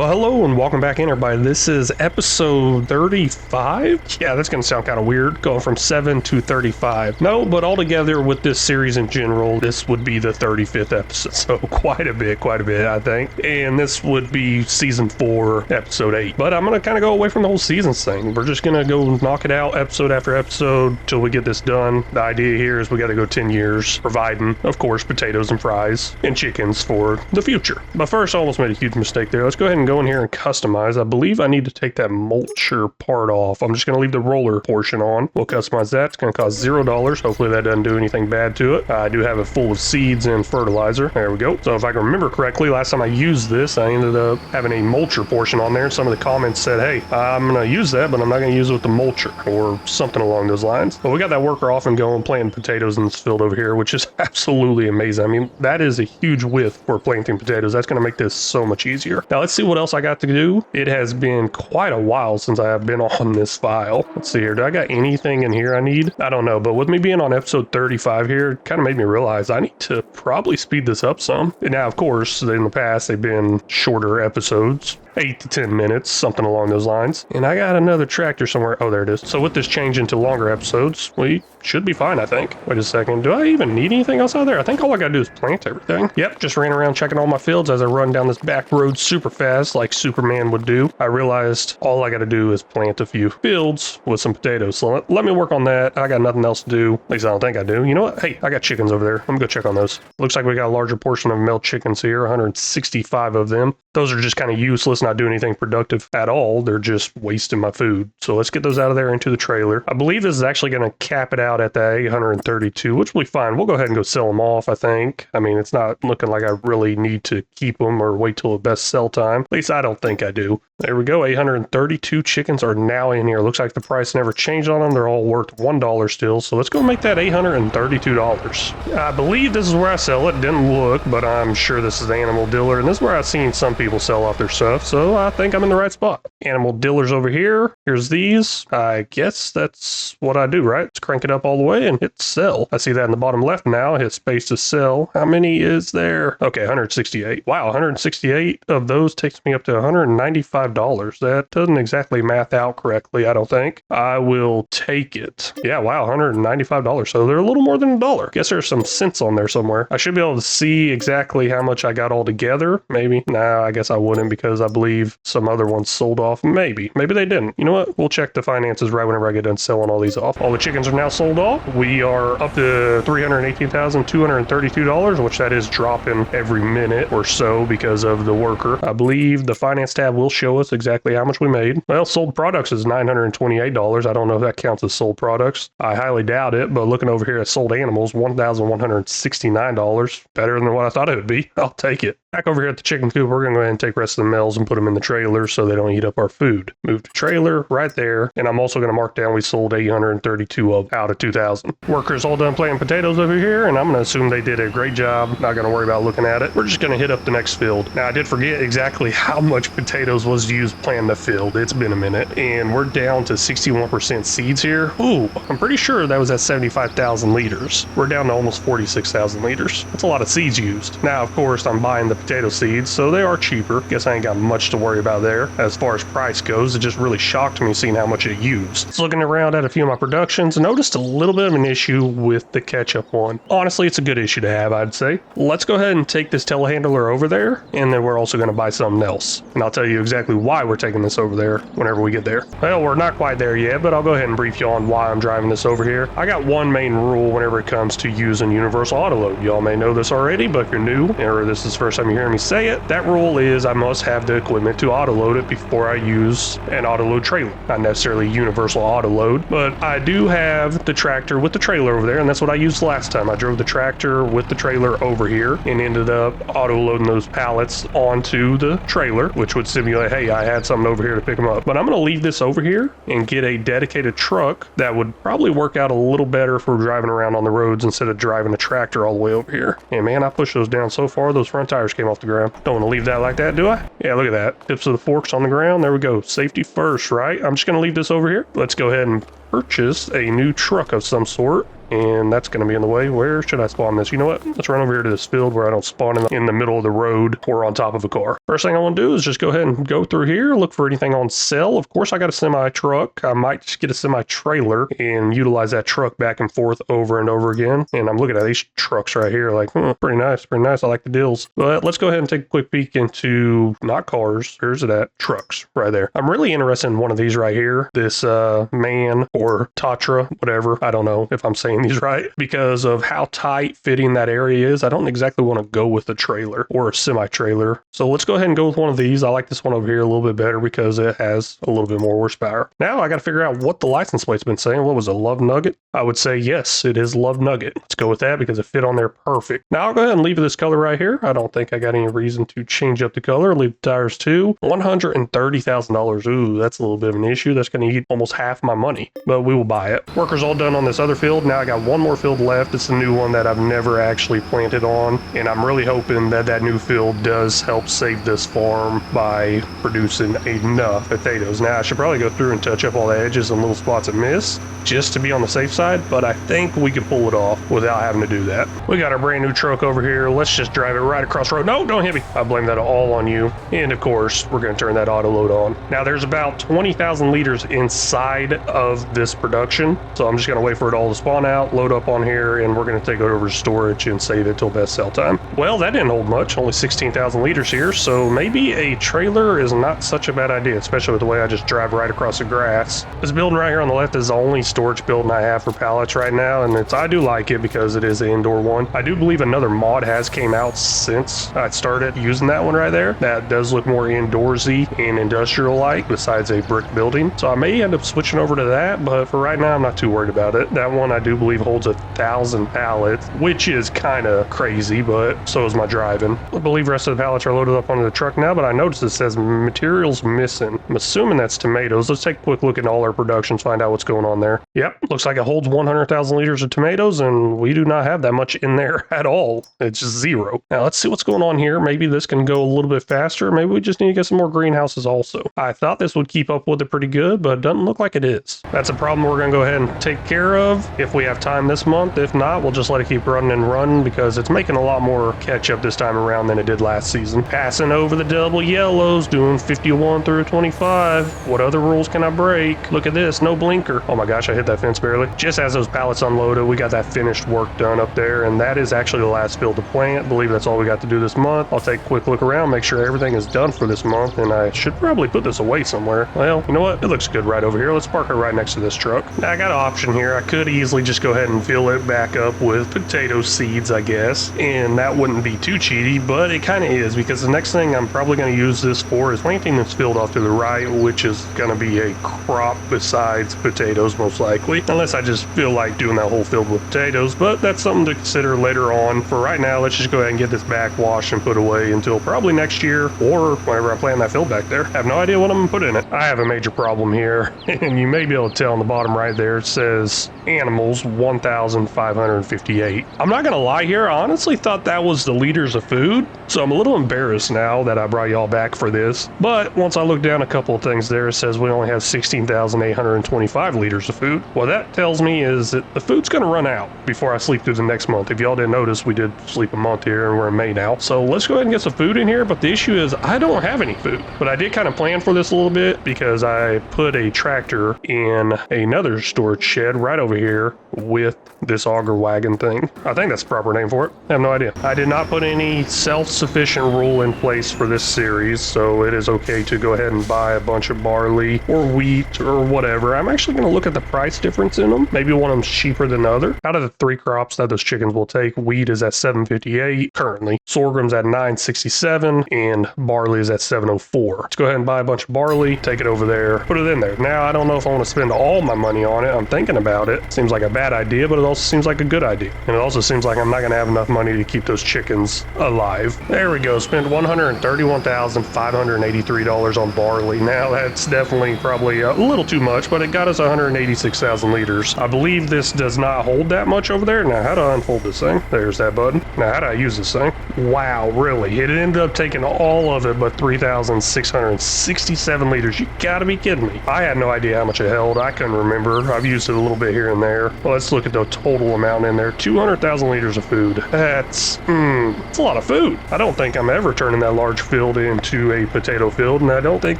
Well, hello and welcome back in, everybody. This is episode 35. Yeah, that's going to sound kind of weird, going from 7 to 35. No, but altogether with this series in general, this would be the 35th episode. So quite a bit, I think. And this would be season 4, episode 8. But I'm going to kind of go away from the whole seasons thing. We're just going to go knock it out episode after episode till we get this done. The idea here is we got to go 10 years, providing, of course, potatoes and fries and chickens for the future. But first, I almost made a huge mistake there. Let's go ahead and go in here and customize. I believe I need to take that mulcher part off. I'm just going to leave the roller portion on. We'll customize that. It's going to cost $0. Hopefully that doesn't do anything bad to it. I do have it full of seeds and fertilizer. There we go. So if I can remember correctly, last time I used this, I ended up having a mulcher portion on there. Some of the comments said, hey, I'm going to use that, but I'm not going to use it with the mulcher or something along those lines. But we got that worker off and going, planting potatoes in this field over here, which is absolutely amazing. I mean, that is a huge width for planting potatoes. That's going to make this so much easier. Now let's see what else I got to do. It has been quite a while since I have been on this file. Let's see here. Do I got anything in here I need? I don't know, but with me being on episode 35 here, it kind of made me realize I need to probably speed this up some. And now, of course, in the past, they've been shorter episodes. 8 to 10 minutes, something along those lines. And I got another tractor somewhere. Oh, there it is. So with this change into longer episodes, we should be fine, I think. Wait a second. Do I even need anything else out there? I think all I gotta do is plant everything. Yep, just ran around checking all my fields as I run down this back road super fast like Superman would do. I realized all I gotta do is plant a few fields with some potatoes. So let me work on that. I got nothing else to do. At least I don't think I do. You know what? Hey, I got chickens over there. Let me go check on those. Looks like we got a larger portion of male chickens here, 165 of them. Those are just kind of useless, not doing anything productive at all. They're just wasting my food. So let's get those out of there into the trailer. I believe this is actually going to cap it out at the 832, which will be fine. We'll go ahead and go sell them off, I think. I mean, it's not looking like I really need to keep them or wait till the best sell time. At least I don't think I do. There we go. 832 chickens are now in here. Looks like the price never changed on them. They're all worth $1 still. So let's go make that $832. I believe this is where I sell it. Didn't look, but I'm sure this is the animal dealer. And this is where I've seen some people sell off their stuff. So I think I'm in the right spot. Animal dealers over here. Here's these. I guess that's what I do, right? Let's crank it up all the way and hit sell. I see that in the bottom left now. Hit space to sell. How many is there? Okay, 168. Wow, 168 of those takes me up to $195. That doesn't exactly math out correctly, I don't think. I will take it. Yeah, wow, $195. So they're a little more than $1. Guess there's some cents on there somewhere. I should be able to see exactly how much I got all together. Maybe. Nah, I guess I wouldn't because I believe some other ones sold off. Maybe they didn't. You know what? We'll check the finances right whenever I get done selling all these off. All the chickens are now sold off. We are up to $318,232, which that is dropping every minute or so because of the worker. I believe the finance tab will show us exactly how much we made. Well, sold products is $928. I don't know if that counts as sold products. I highly doubt it, but looking over here at sold animals, $1,169. Better than what I thought it would be. I'll take it. Back over here at the chicken coop, we're going to go ahead and take the rest of the males and put them in the trailer so they don't eat up our food. Move to trailer right there. And I'm also going to mark down we sold 832 of out of 2,000. Workers all done planting potatoes over here, and I'm going to assume they did a great job. Not going to worry about looking at it. We're just going to hit up the next field. Now, I did forget exactly how much potatoes was used planting the field. It's been a minute, and we're down to 61% seeds here. Ooh, I'm pretty sure that was at 75,000 liters. We're down to almost 46,000 liters. That's a lot of seeds used. Now, of course, I'm buying the potato seeds, so they are cheaper. Guess I ain't got much to worry about there. As far as price goes, it just really shocked me seeing how much it used. So looking around at a few of my productions, noticed a little bit of an issue with the ketchup one. Honestly, it's a good issue to have, I'd say. Let's go ahead and take this telehandler over there, and then we're also going to buy something else. And I'll tell you exactly why we're taking this over there whenever we get there. Well, we're not quite there yet, but I'll go ahead and brief you on why I'm driving this over here. I got one main rule whenever it comes to using universal autoload. Y'all may know this already, but if you're new, or this is the first time you're hearing me say it, that rule is I must have the equipment to autoload it before I use an autoload trailer. Not necessarily universal autoload, but I do have the tractor with the trailer over there, and that's what I used last time. I drove the tractor with the trailer over here and ended up autoloading those pallets onto the trailer, which would simulate, hey, I had something over here to pick them up. But I'm going to leave this over here and get a dedicated truck that would probably work out a little better for driving around on the roads instead of driving a tractor all the way over here. And man, I pushed those down so far, those front tires came off the ground. Don't want to leave that like that, do I? Yeah, look at that. Tips of the forks on the ground. There we go. Safety first, right? I'm just going to leave this over here. Let's go ahead and purchase a new truck of some sort. And that's going to be in the way. Where should I spawn this? You know what? Let's run over here to this field where I don't spawn in the middle of the road or on top of a car. First thing I want to do is just go ahead and go through here, look for anything on sale. Of course, I got a semi-truck. I might just get a semi-trailer and utilize that truck back and forth over and over again. And I'm looking at these trucks right here like, pretty nice, pretty nice. I like the deals. But let's go ahead and take a quick peek into, not cars, here's that, trucks right there. I'm really interested in one of these right here. This Man or Tatra, whatever. I don't know if I'm saying these right, because of how tight fitting that area is. I don't exactly want to go with a trailer or a semi-trailer. So let's go ahead and go with one of these. I like this one over here a little bit better because it has a little bit more horsepower. Now I got to figure out what the license plate's been saying. What was it, Love Nugget? I would say yes, it is Love Nugget. Let's go with that because it fit on there perfect. Now I'll go ahead and leave this color right here. I don't think I got any reason to change up the color. Leave the tires too. $130,000. Ooh, that's a little bit of an issue. That's going to eat almost half my money, but we will buy it. Workers all done on this other field. Now I got one more field left. It's a new one that I've never actually planted on, and I'm really hoping that that new field does help save this farm by producing enough potatoes. Now I should probably go through and touch up all the edges and little spots of miss just to be on the safe side, but I think we can pull it off without having to do that. We got our brand new truck over here. Let's just drive it right across the road. No, don't hit me. I blame that all on you. And of course, we're going to turn that auto load on. Now there's about 20,000 liters inside of this production, so I'm just going to wait for it all to spawn out, load up on here, and we're going to take it over to storage and save it till best sell time. Well, that didn't hold much, only 16,000 liters here, so maybe a trailer is not such a bad idea, especially with the way I just drive right across the grass. This building right here on the left is the only storage building I have for pallets right now, and I do like it because it is an indoor one. I do believe another mod has came out since I started using that one right there. That does look more indoorsy and industrial-like besides a brick building, so I may end up switching over to that, but for right now I'm not too worried about it. That one I do believe holds 1,000 pallets, which is kind of crazy, but so is my driving. I believe the rest of the pallets are loaded up onto the truck now, but I noticed it says materials missing. I'm assuming that's tomatoes. Let's take a quick look at all our productions, find out what's going on there. Yep, looks like it holds 100,000 liters of tomatoes, and we do not have that much in there at all. It's just zero. Now let's see what's going on here. Maybe this can go a little bit faster. Maybe we just need to get some more greenhouses also. I thought this would keep up with it pretty good, but it doesn't look like it is. That's a problem we're going to go ahead and take care of if we have time this month. If not, we'll just let it keep running and running because it's making a lot more catch up this time around than it did last season. Passing over the double yellows, doing 51 through 25. What other rules can I break? Look at this, no blinker. Oh my gosh, I hit that fence barely. Just as those pallets unloaded, we got that finished work done up there, and that is actually the last field to plant. I believe that's all we got to do this month. I'll take a quick look around, make sure everything is done for this month, and I should probably put this away somewhere. Well, you know what? It looks good right over here. Let's park it right next to this truck. Now I got an option here. I could easily just go ahead and fill it back up with potato seeds, I guess, and that wouldn't be too cheaty, but it kind of is because the next thing I'm probably going to use this for is planting this field off to the right, which is going to be a crop besides potatoes most likely, unless I just feel like doing that whole field with potatoes, but that's something to consider later on. For right now, let's just go ahead and get this backwash and put away until probably next year or whenever I plant that field back there. I have no idea what I'm going to put in it. I have a major problem here, and you may be able to tell on the bottom right there, it says animals 1,558. I'm not going to lie here, I honestly thought that was the liters of food, so I'm a little embarrassed now that I brought y'all back for this, but once I look down a couple of things there, it says we only have 16,825 liters of food. What that tells me is that the food's going to run out before I sleep through the next month. If y'all didn't notice, we did sleep a month here and we're in May now, so let's go ahead and get some food in here, but the issue is I don't have any food. But I did kind of plan for this a little bit because I put a tractor in another storage shed right over here with this auger wagon thing. I think that's the proper name for it. I have no idea. I did not put any self-sufficient rule in place for this series, so it is okay to go ahead and buy a bunch of barley or wheat or whatever. I'm actually going to look at the price difference in them. Maybe one of them's cheaper than the other. Out of the three crops that those chickens will take, wheat is at $7.58 currently, sorghum's at $9.67, and barley is at $7.04. Let's go ahead and buy a bunch of barley, take it over there, put it in there. Now, I don't know if I want to spend all my money on it. I'm thinking about it. Seems like a bad bad idea, but it also seems like a good idea. And it also seems like I'm not going to have enough money to keep those chickens alive. There we go. Spent $131,583 on barley. Now that's definitely probably a little too much, but it got us 186,000 liters. I believe this does not hold that much over there. Now, how do I unfold this thing? There's that button. Now, how do I use this thing? Wow, really? It ended up taking all of it but 3,667 liters. You gotta be kidding me. I had no idea how much it held. I couldn't remember. I've used it a little bit here and there. Well, let's look at the total amount in there. 200,000 liters of food. That's a lot of food. I don't think I'm ever turning that large field into a potato field, and I don't think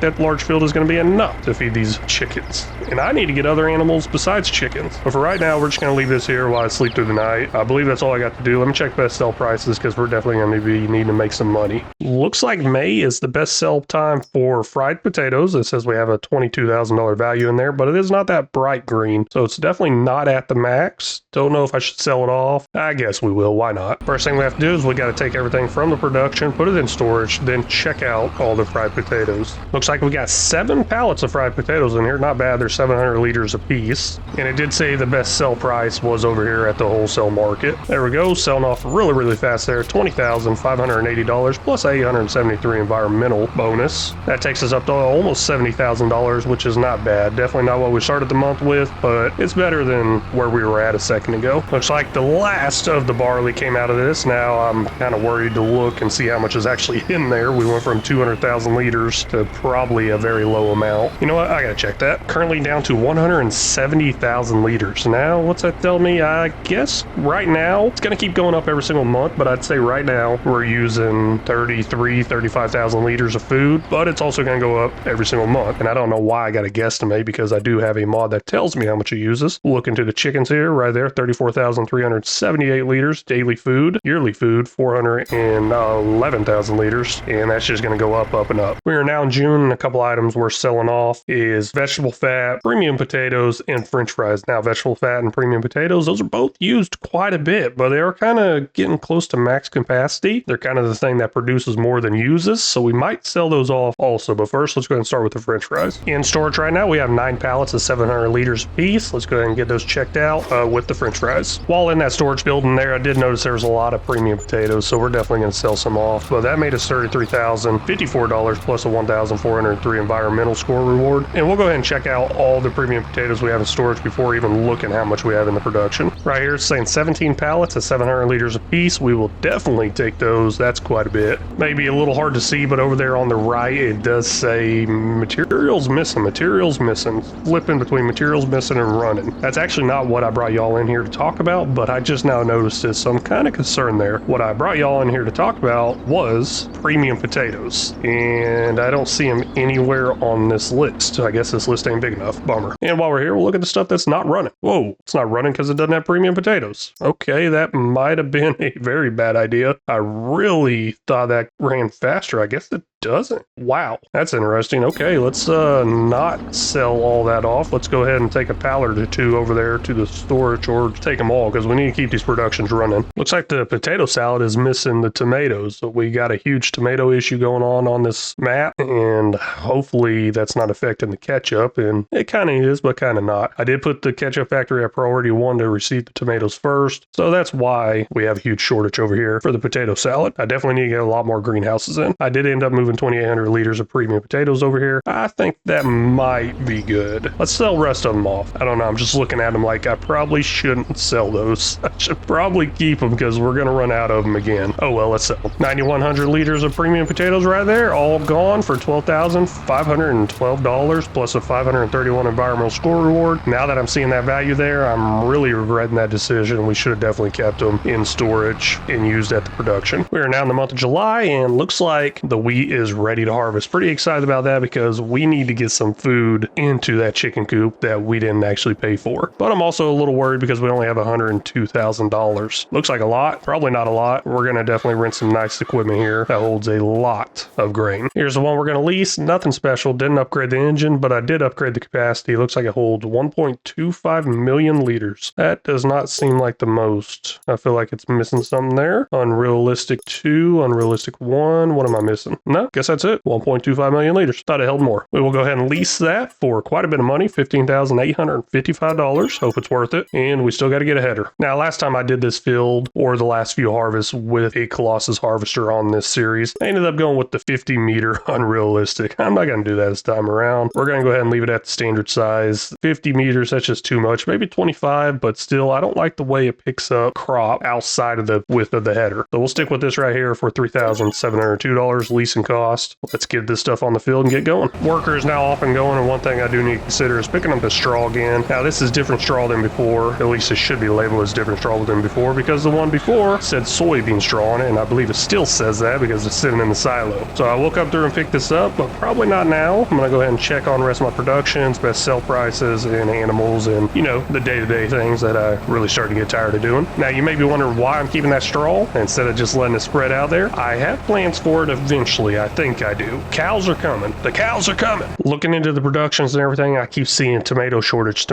that large field is going to be enough to feed these chickens. And I need to get other animals besides chickens. But for right now, we're just going to leave this here while I sleep through the night. I believe that's all I got to do. Let me check best sell prices because we're definitely going to be needing to make some money. Looks like May is the best sell time for fried potatoes. It says we have a $22,000 value in there, but it is not that bright green, so it's definitely not at the max. Don't know if I should sell it off. I guess we will. Why not? First thing we have to do is we got to take everything from the production, put it in storage, then check out all the fried potatoes. Looks like we got 7 pallets of fried potatoes in here. Not bad. They're 700 liters a piece. And it did say the best sell price was over here at the wholesale market. There we go. Selling off really, really fast there. $20,580 plus $873 environmental bonus. That takes us up to almost $70,000, which is not bad. Definitely not what we started the month with, but it's better than where we were at a second ago. Looks like the last of the barley came out of this. Now I'm kind of worried to look and see how much is actually in there. We went from 200,000 liters to probably a very low amount. You know what? I gotta check that. Currently down to 170,000 liters. Now, what's that tell me? I guess right now it's gonna keep going up every single month, but I'd say right now we're using 35,000 liters of food, but it's also gonna go up every single month. And I don't know why I got a guesstimate because I do have a mod that tells me how much it uses. Look into the chickens here, right there, 34,378 liters daily food. Yearly food, 411,000 liters, and that's just going to go up, up, and up. We are now in June, and a couple items we're selling off is vegetable fat, premium potatoes, and french fries. Now, vegetable fat and premium potatoes, those are both used quite a bit, but they are kind of getting close to max capacity. They're kind of the thing that produces more than uses, so we might sell those off also. But first, let's go ahead and start with the french fries. In storage right now, we have 9 pallets of 700 liters apiece. Let's go ahead and get those checked out with the french fries. While in that storage building there, I did notice there was a lot of premium potatoes, so we're definitely going to sell some off. But that made us $33,054 plus a $1,403 environmental score reward. And we'll go ahead and check out all the premium potatoes we have in storage before even looking how much we have in the production. Right here it's saying 17 pallets at 700 liters apiece. We will definitely take those. That's quite a bit. Maybe a little hard to see, but over there on the right it does say materials missing, materials missing. Flipping between materials missing and running. That's actually not what I brought y'all in here to talk about, but I just now noticed this, so I'm kind of concerned there. What I brought y'all in here to talk about was premium potatoes, and I don't see them anywhere on this list. I guess this list ain't big enough. Bummer. And while we're here, we'll look at the stuff that's not running. Whoa, it's not running because it doesn't have premium potatoes. Okay, that might have been a very bad idea. I really thought that ran faster. I guess it doesn't. Wow, that's interesting. Okay, let's not sell all that off. Let's go ahead and take a pallet or two over there to the storage, or take them all because we need to keep these productions running. Looks like the potato salad is missing the tomatoes, so we got a huge tomato issue going on this map, and hopefully that's not affecting the ketchup, and it kind of is, but kind of not. I did put the ketchup factory at priority 1 to receive the tomatoes first, so that's why we have a huge shortage over here for the potato salad. I definitely need to get a lot more greenhouses in. I did end up moving 2,800 liters of premium potatoes over here. I think that might be good. Let's sell the rest of them off. I don't know, I'm just looking at them like I probably shouldn't sell those. I should probably keep them because we're going to run out of them again. Oh well, let's sell them. 9,100 liters of premium potatoes right there, all gone for $12,512 plus a $531 environmental score reward. Now that I'm seeing that value there, I'm really regretting that decision. We should have definitely kept them in storage and used at the production. We are now in the month of July, and looks like the wheat is ready to harvest. Pretty excited about that because we need to get some food into that chicken coop that we didn't actually pay for. But I'm also a little worried because we only have $102,000. Looks like a lot, probably not a lot. We're going to definitely rent some nice equipment here that holds a lot of grain. Here's the one we're going to lease. Nothing special, didn't upgrade the engine, but I did upgrade the capacity. It looks like it holds 1.25 million liters. That does not seem like the most. I feel like it's missing something there. Unrealistic 2, unrealistic 1. What am I missing? No, guess that's it. 1.25 million liters. Thought it held more. We will go ahead and lease that for quite a bit of money, $15,855. Hope it's worth it. And we still got to get a header. Now, last time I did this field, or the last few harvests with a Colossus harvester on this series, I ended up going with the 50 meter unrealistic. I'm not going to do that this time around. We're going to go ahead and leave it at the standard size. 50 meters, that's just too much. Maybe 25, but still, I don't like the way it picks up crop outside of the width of the header. So we'll stick with this right here for $3,702 leasing cost. Let's get this stuff on the field and get going. Worker is now off and going, and one thing I do need to consider is picking up the straw again. Now, this is different straw than before. At least it should be labeled as different straw than before, because the one before said soybean straw on it, and I believe it still says that because it's sitting in the silo. So I will come through and pick this up, but probably not now. I'm going to go ahead and check on the rest of my productions, best sell prices, and animals, and, you know, the day-to-day things that I really started to get tired of doing. Now, you may be wondering why I'm keeping that straw instead of just letting it spread out there. I have plans for it eventually. I think I do. Cows are coming. The cows are coming. Looking into the productions and everything, I keep seeing tomato shortage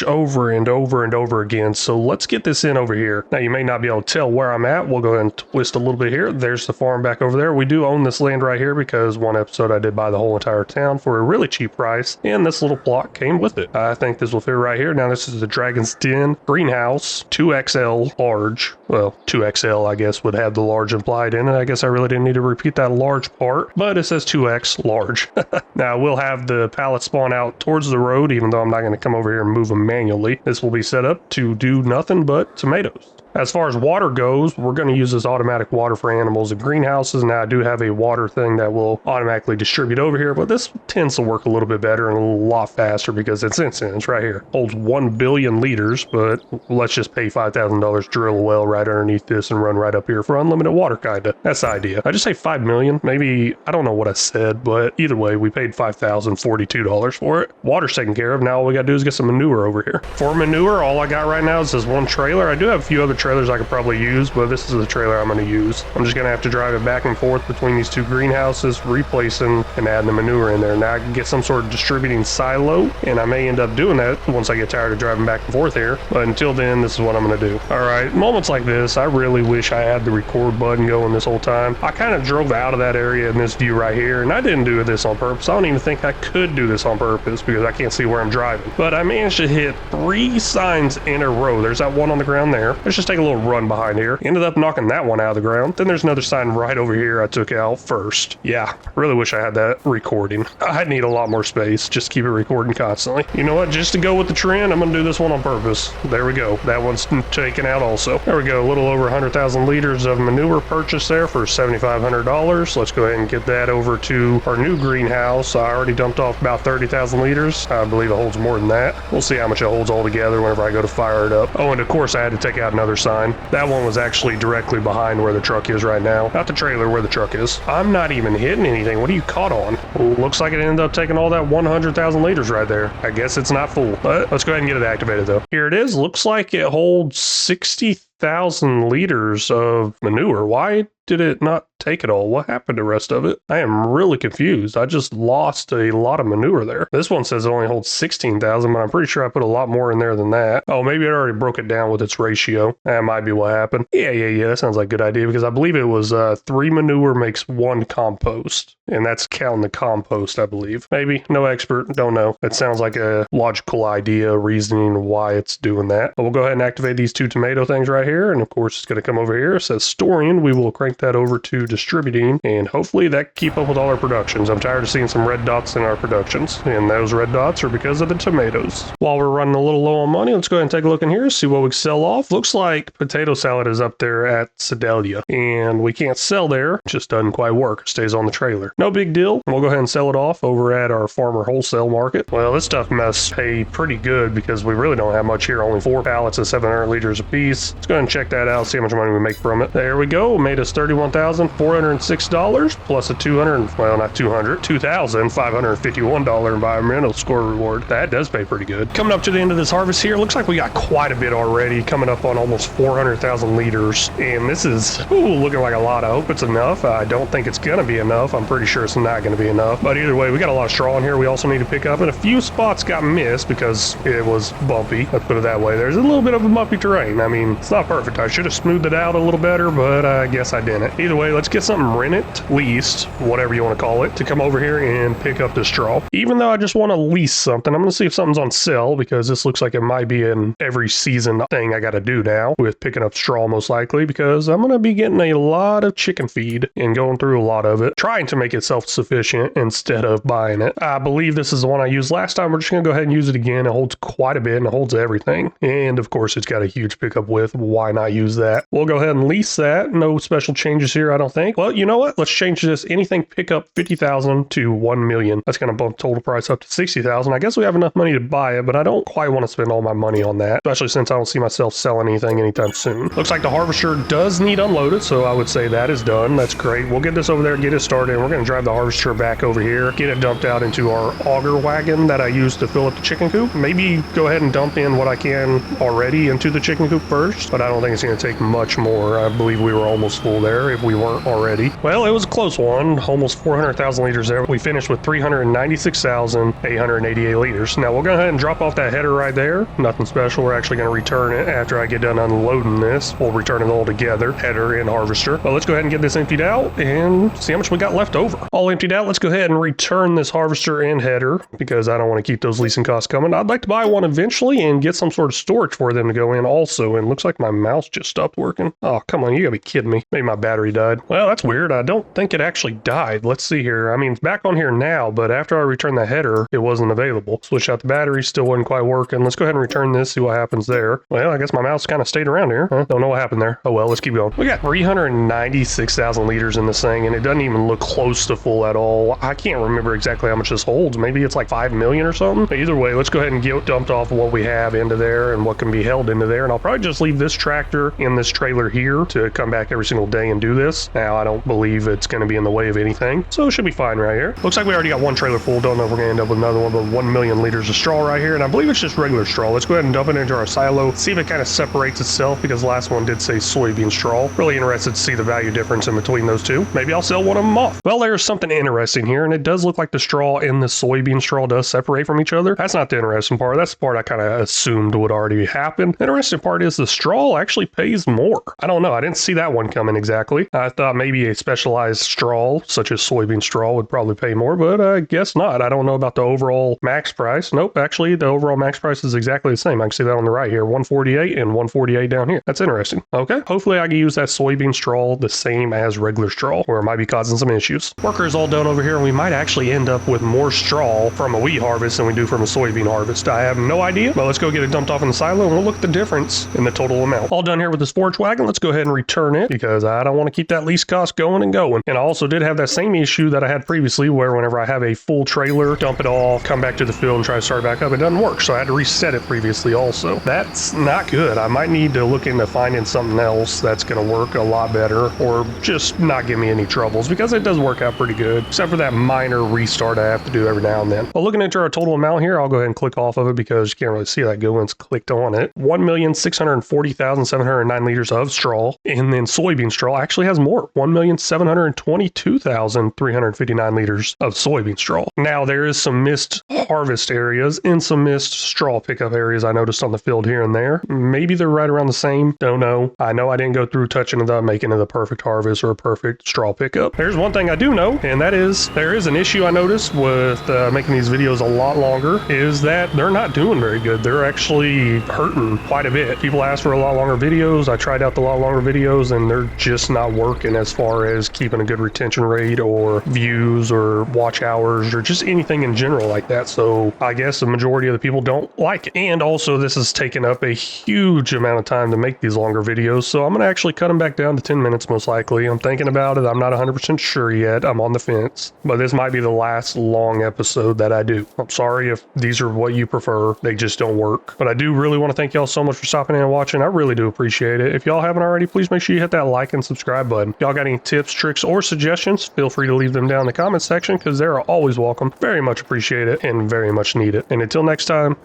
over and over and over again. So let's get this in over here. Now, you may not be able to tell where I'm at. We'll go ahead and twist a little bit here. There's the farm back over there. We do own this land right here because one episode I did buy the whole entire town for a really cheap price, and this little plot came with it. I think this will fit right here. Now, this is the Dragon's Den greenhouse, 2XL large. Well, 2XL, I guess, would have the large implied in it. I guess I really didn't need to repeat that large part, but it says 2X large. Now, we'll have the pallet spawn out towards the road, even though I'm not going to come over here and move them manually. This will be set up to do nothing but tomatoes. As far as water goes, we're going to use this automatic water for animals and greenhouses. Now, I do have a water thing that will automatically distribute over here, but this tends to work a little bit better and a lot faster because it's instant. It's right here. Holds 1 billion liters, but let's just pay $5,000, drill a well right underneath this and run right up here for unlimited water, kinda. That's the idea. I just say 5 million. Maybe, I don't know what I said, but either way, we paid $5,042 for it. Water's taken care of. Now all we got to do is get some manure over here. For manure, all I got right now is this one trailer. I do have a few other trailers I could probably use, but this is the trailer I'm going to use. I'm just going to have to drive it back and forth between these two greenhouses, replacing and adding the manure in there. Now I can get some sort of distributing silo, and I may end up doing that once I get tired of driving back and forth here. But until then, this is what I'm going to do. All right, moments like this, I really wish I had the record button going this whole time. I kind of drove out of that area in this view right here, and I didn't do this on purpose. I don't even think I could do this on purpose because I can't see where I'm driving. But I managed to hit 3 signs in a row. There's that one on the ground there. Let's just take a little run behind here. Ended up knocking that one out of the ground. Then there's another sign right over here I took out first. Yeah, really wish I had that recording. I'd need a lot more space. Just keep it recording constantly. You know what? Just to go with the trend, I'm going to do this one on purpose. There we go. That one's taken out also. There we go. A little over 100,000 liters of manure purchased there for $7,500. Let's go ahead and get that over to our new greenhouse. I already dumped off about 30,000 liters. I believe it holds more than that. We'll see how much it holds all together whenever I go to fire it up. Oh, and of course I had to take out another sign. That one was actually directly behind where the truck is right now. Not the trailer, where the truck is. I'm not even hitting anything. What are you caught on? Looks like it ended up taking all that 100,000 liters right there. I guess it's not full, but let's go ahead and get it activated though. Here it is. Looks like it holds 60,000 liters of manure. Why did it not take it all? What happened to the rest of it? I am really confused. I just lost a lot of manure there. This one says it only holds 16,000, but I'm pretty sure I put a lot more in there than that. Oh, maybe it already broke it down with its ratio. That might be what happened. Yeah. That sounds like a good idea because I believe it was 3 manure makes 1 compost. And that's counting the compost, I believe. Maybe. No expert. Don't know. It sounds like a logical idea, reasoning why it's doing that. But we'll go ahead and activate these 2 tomato things right here. And of course, it's going to come over here. It says storing. We will crank that over to distributing, and hopefully that keep up with all our productions. I'm tired of seeing some red dots in our productions, and those red dots are because of the tomatoes. While we're running a little low on money, let's go ahead and take a look in here, see what we can sell off. Looks like potato salad is up there at Sedalia, and we can't sell there. It just doesn't quite work. It stays on the trailer. No big deal. We'll go ahead and sell it off over at our farmer wholesale market. Well, this stuff must pay pretty good because we really don't have much here. Only 4 pallets of 700 liters a piece. Let's go ahead and check that out, see how much money we make from it. There we go. Made us $31,406 plus a $2,551 environmental score reward. That does pay pretty good. Coming up to the end of this harvest here, looks like we got quite a bit already, coming up on almost 400,000 liters, and this is looking like a lot. I hope it's enough. I don't think it's gonna be enough. I'm pretty sure it's not gonna be enough, but either way, we got a lot of straw in here we also need to pick up, and a few spots got missed because it was bumpy. Let's put it that way. There's a little bit of a bumpy terrain. I mean, it's not perfect. I should have smoothed it out a little better, but I guess I did. in it. Either way, let's get something rented, leased, whatever you want to call it, to come over here and pick up the straw. Even though I just want to lease something, I'm going to see if something's on sale, because this looks like it might be an every season thing I got to do now with picking up straw, most likely, because I'm going to be getting a lot of chicken feed and going through a lot of it, trying to make it self-sufficient instead of buying it. I believe this is the one I used last time. We're just going to go ahead and use it again. It holds quite a bit and it holds everything. And of course, it's got a huge pickup width. Why not use that? We'll go ahead and lease that. No special changes here, I don't think. Well, you know what? Let's change this. Anything pick up 50,000 to 1 million. That's going to bump total price up to 60,000. I guess we have enough money to buy it, but I don't quite want to spend all my money on that, especially since I don't see myself selling anything anytime soon. Looks like the harvester does need unloaded, so I would say that is done. That's great. We'll get this over there, get it started, and we're going to drive the harvester back over here, get it dumped out into our auger wagon that I used to fill up the chicken coop. Maybe go ahead and dump in what I can already into the chicken coop first, but I don't think it's going to take much more. I believe we were almost full there if we weren't already. Well, it was a close one, almost 400,000 liters there. We finished with 396,888 liters. Now we'll go ahead and drop off that header right there. Nothing special. We're actually going to return it after I get done unloading this. We'll return it all together, header and harvester. But let's go ahead and get this emptied out and see how much we got left over. All emptied out, let's go ahead and return this harvester and header, because I don't want to keep those leasing costs coming. I'd like to buy one eventually and get some sort of storage for them to go in also. And looks like my mouse just stopped working. Oh, come on, you gotta be kidding me. Maybe my battery died. Well, that's weird. I don't think it actually died. Let's see here. I mean, it's back on here now, but after I returned the header, it wasn't available. Switch out the battery, still wasn't quite working. Let's go ahead and return this, see what happens there. Well, I guess my mouse kind of stayed around here. Don't know what happened there. Oh well, let's keep going. We got 396,000 liters in this thing, and it doesn't even look close to full at all. I can't remember exactly how much this holds. Maybe it's like 5 million or something. But either way, let's go ahead and get dumped off what we have into there and what can be held into there. And I'll probably just leave this tractor in this trailer here to come back every single day and do this. Now, I don't believe it's going to be in the way of anything, so it should be fine right here. Looks like we already got one trailer full. Don't know if we're going to end up with another one, but 1 million liters of straw right here. And I believe it's just regular straw. Let's go ahead and dump it into our silo, see if it kind of separates itself, because the last one did say soybean straw. Really interested to see the value difference in between those two. Maybe I'll sell one of them off. Well, there's something interesting here, and it does look like the straw and the soybean straw does separate from each other. That's not the interesting part. That's the part I kind of assumed would already happen. The interesting part is the straw actually pays more. I don't know. I didn't see that one coming exactly. I thought maybe a specialized straw, such as soybean straw, would probably pay more, but I guess not. I don't know about the overall max price. Nope, actually, the overall max price is exactly the same. I can see that on the right here, 148 and 148 down here. That's interesting. Okay, hopefully I can use that soybean straw the same as regular straw, or it might be causing some issues. Worker is all done over here, and we might actually end up with more straw from a wheat harvest than we do from a soybean harvest. I have no idea, but let's go get it dumped off in the silo, and we'll look at the difference in the total amount. All done here with this forage wagon. Let's go ahead and return it, because I don't want to keep that lease cost going and going. And I also did have that same issue that I had previously, where whenever I have a full trailer, dump it off, come back to the field and try to start it back up, it doesn't work. So I had to reset it previously also. That's not good. I might need to look into finding something else that's going to work a lot better, or just not give me any troubles, because it does work out pretty good, except for that minor restart I have to do every now and then. Well, looking into our total amount here, I'll go ahead and click off of it, because you can't really see that good when it's clicked on it. 1,640,709 liters of straw, and then soybean straw actually has more. 1,722,359 liters of soybean straw. Now, there is some missed harvest areas and some missed straw pickup areas I noticed on the field here and there. Maybe they're right around the same. Don't know. I know I didn't go through touching the making of the perfect harvest or a perfect straw pickup. There's one thing I do know, and that is there is an issue I noticed with making these videos a lot longer, is that they're not doing very good. They're actually hurting quite a bit. People ask for a lot longer videos. I tried out the lot longer videos, and they're just not working as far as keeping a good retention rate or views or watch hours or just anything in general like that. So I guess the majority of the people don't like it. And also, this has taken up a huge amount of time to make these longer videos, so I'm going to actually cut them back down to 10 minutes most likely. I'm thinking about it. I'm not 100% sure yet. I'm on the fence, but this might be the last long episode that I do. I'm sorry if these are what you prefer. They just don't work. But I do really want to thank y'all so much for stopping in and watching. I really do appreciate it. If y'all haven't already, please make sure you hit that like and subscribe button. If y'all got any tips, tricks, or suggestions, feel free to leave them down in the comment section, because they're always welcome. Very much appreciate it and very much need it. And until next time,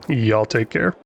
y'all take care.